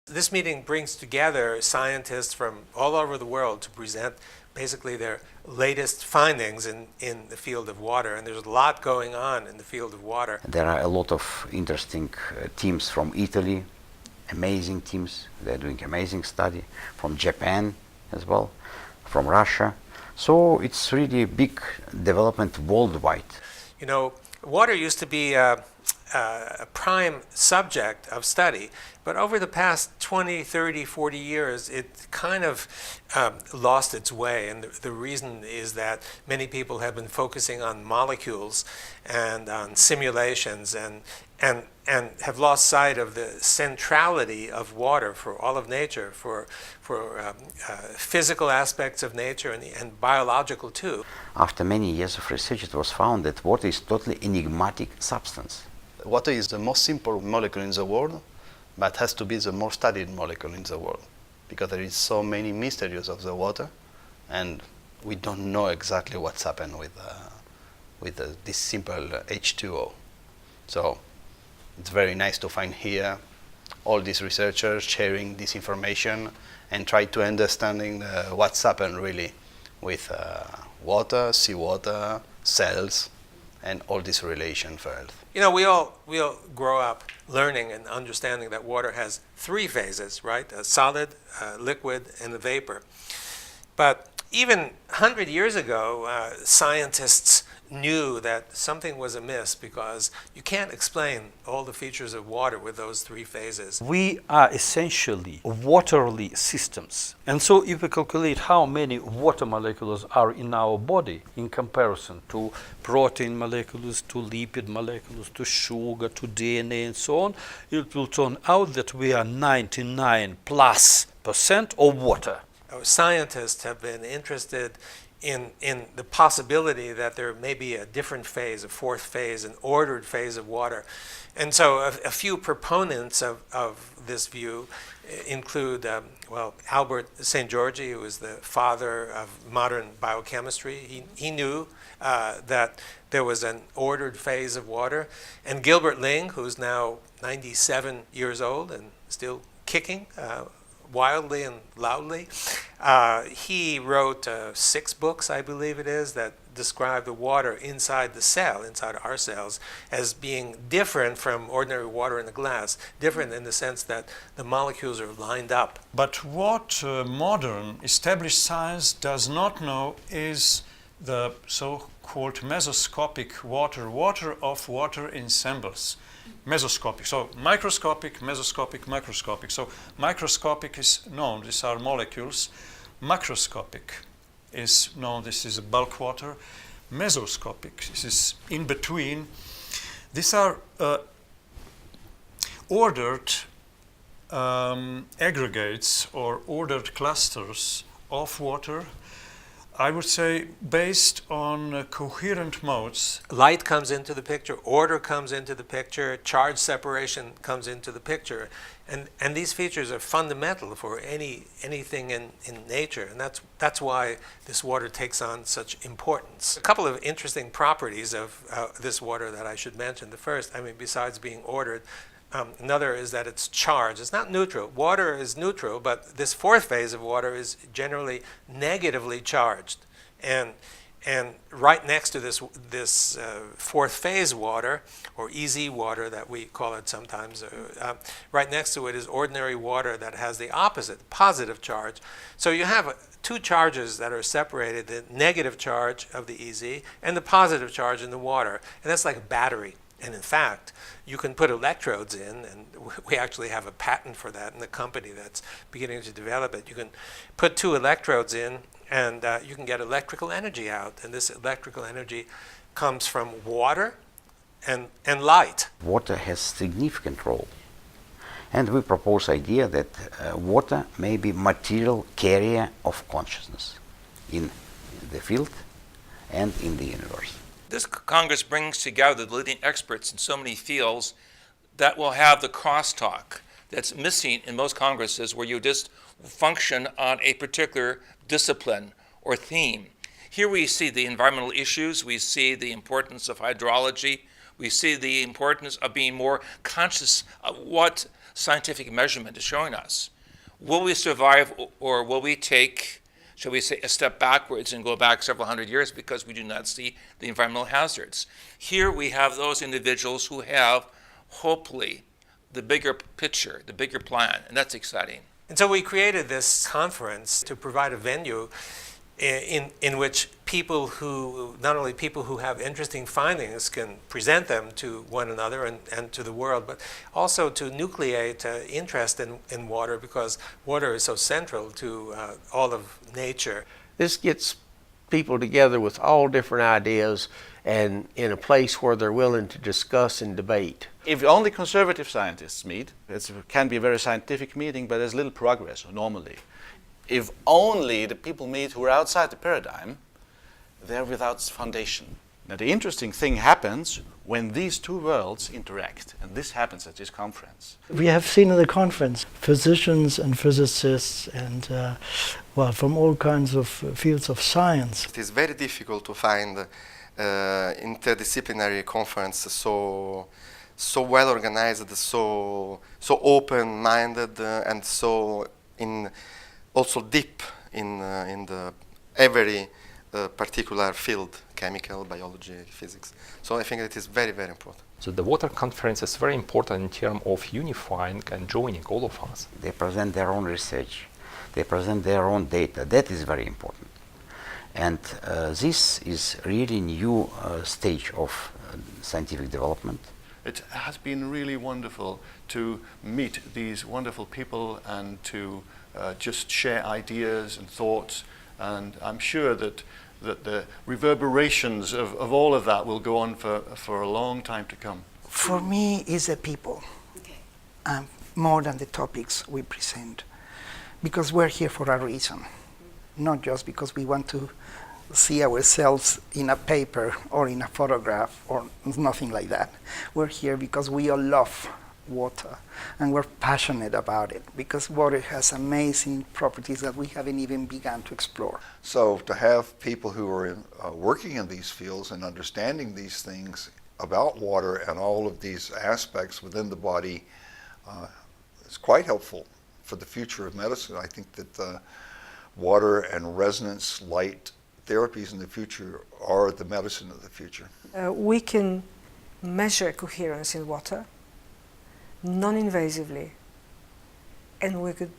This meeting brings together scientists from all over the world to present basically their latest findings in the field of water. And there's a lot going on in the field of water. There are a lot of interesting teams from Italy, amazing teams. They're doing amazing study from Japan as well, from Russia. So it's really a big development worldwide. You know, water used to be a prime subject of study, but over the past 20, 30, 40 years, it kind of lost its way. And the reason is that many people have been focusing on molecules and on simulations and have lost sight of the centrality of water for all of nature, for physical aspects of nature and biological too. After many years of research, it was found that water is totally enigmatic substance. Water is the most simple molecule in the world, but has to be the most studied molecule in the world, because there is so many mysteries of the water, and we don't know exactly what's happened with this simple H2O. So it's very nice to find here all these researchers sharing this information and try to understanding what's happened really with water, seawater, cells, and all this relation for Earth. You know, we all grow up learning and understanding that water has three phases, right? A solid, a liquid, and a vapor. But even 100 years ago, scientists knew that something was amiss because you can't explain all the features of water with those three phases. We are essentially waterly systems. And so if we calculate how many water molecules are in our body in comparison to protein molecules, to lipid molecules, to sugar, to DNA and so on, it will turn out that we are 99+% of water. Scientists have been interested in the possibility that there may be a different phase, a fourth phase, an ordered phase of water. And so a few proponents of this view include, Albert St. Georgi, who is the father of modern biochemistry. He knew that there was an ordered phase of water. And Gilbert Ling, who's now 97 years old and still kicking, wildly and loudly. He wrote 6 books, I believe it is, that describe the water inside the cell, inside our cells, as being different from ordinary water in a glass, different in the sense that the molecules are lined up. But what modern established science does not know is the so-called mesoscopic water of water ensembles. Mesoscopic, so microscopic, mesoscopic, microscopic. So microscopic is known, these are molecules. Macroscopic is known, this is bulk water. Mesoscopic, this is in between. These are ordered aggregates or ordered clusters of water, I would say, based on coherent modes. Light comes into the picture, order comes into the picture, charge separation comes into the picture. And these features are fundamental for anything in nature. And that's why this water takes on such importance. A couple of interesting properties of this water that I should mention. The first, besides being ordered, another is that it's charged. It's not neutral. Water is neutral, but this fourth phase of water is generally negatively charged. And right next to this fourth phase water, or EZ water that we call it sometimes, right next to it is ordinary water that has the opposite, positive charge. So you have 2 charges that are separated, the negative charge of the EZ and the positive charge in the water. And that's like a battery. And in fact, you can put electrodes in, and we actually have a patent for that in the company that's beginning to develop it. You can put 2 electrodes in, and you can get electrical energy out. And this electrical energy comes from water and light. Water has significant role. And we propose idea that water may be material carrier of consciousness in the field and in the universe. This Congress brings together the leading experts in so many fields that will have the crosstalk that's missing in most Congresses, where you just function on a particular discipline or theme. Here we see the environmental issues, we see the importance of hydrology, we see the importance of being more conscious of what scientific measurement is showing us. Will we survive, or will we take, shall we say, a step backwards and go back several hundred years because we do not see the environmental hazards? Here we have those individuals who have, hopefully, the bigger picture, the bigger plan, and that's exciting. And so we created this conference to provide a venue in which people who, not only people who have interesting findings can present them to one another and to the world, but also to nucleate interest in water, because water is so central to all of nature. This gets people together with all different ideas and in a place where they're willing to discuss and debate. If only conservative scientists meet, it can be a very scientific meeting, but there's little progress normally. If only the people meet who are outside the paradigm, they're without foundation. Now the interesting thing happens when these two worlds interact, and this happens at this conference. We have seen at the conference physicians and physicists and from all kinds of fields of science. It is very difficult to find interdisciplinary conference so well organized, so open-minded, and so also deep in the every particular field, chemical, biology, physics. So I think it is very, very important. So the water conference is very important in terms of unifying and joining all of us. They present their own research. They present their own data. That is very important. And this is really new stage of scientific development. It has been really wonderful to meet these wonderful people and to just share ideas and thoughts. And I'm sure that the reverberations of all of that will go on for a long time to come. For me, it's the people, more than the topics we present, because we're here for a reason, not just because we want to see ourselves in a paper or in a photograph or nothing like that. We're here because we all love water and we're passionate about it, because water has amazing properties that we haven't even begun to explore. So to have people who are working in these fields and understanding these things about water and all of these aspects within the body is quite helpful for the future of medicine. I think that water and resonance light therapies in the future are the medicine of the future. We can measure coherence in water non-invasively, and we could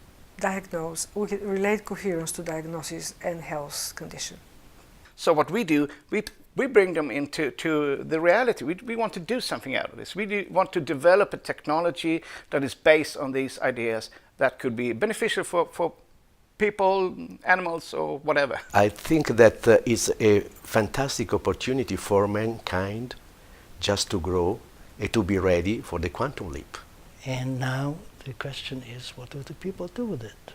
relate coherence to diagnosis and health condition. So what we do, we bring them into the reality. We want to do something out of this. We want to develop a technology that is based on these ideas that could be beneficial for people, animals, or whatever. I think that is a fantastic opportunity for mankind just to grow and to be ready for the quantum leap. And now the question is, what do the people do with it?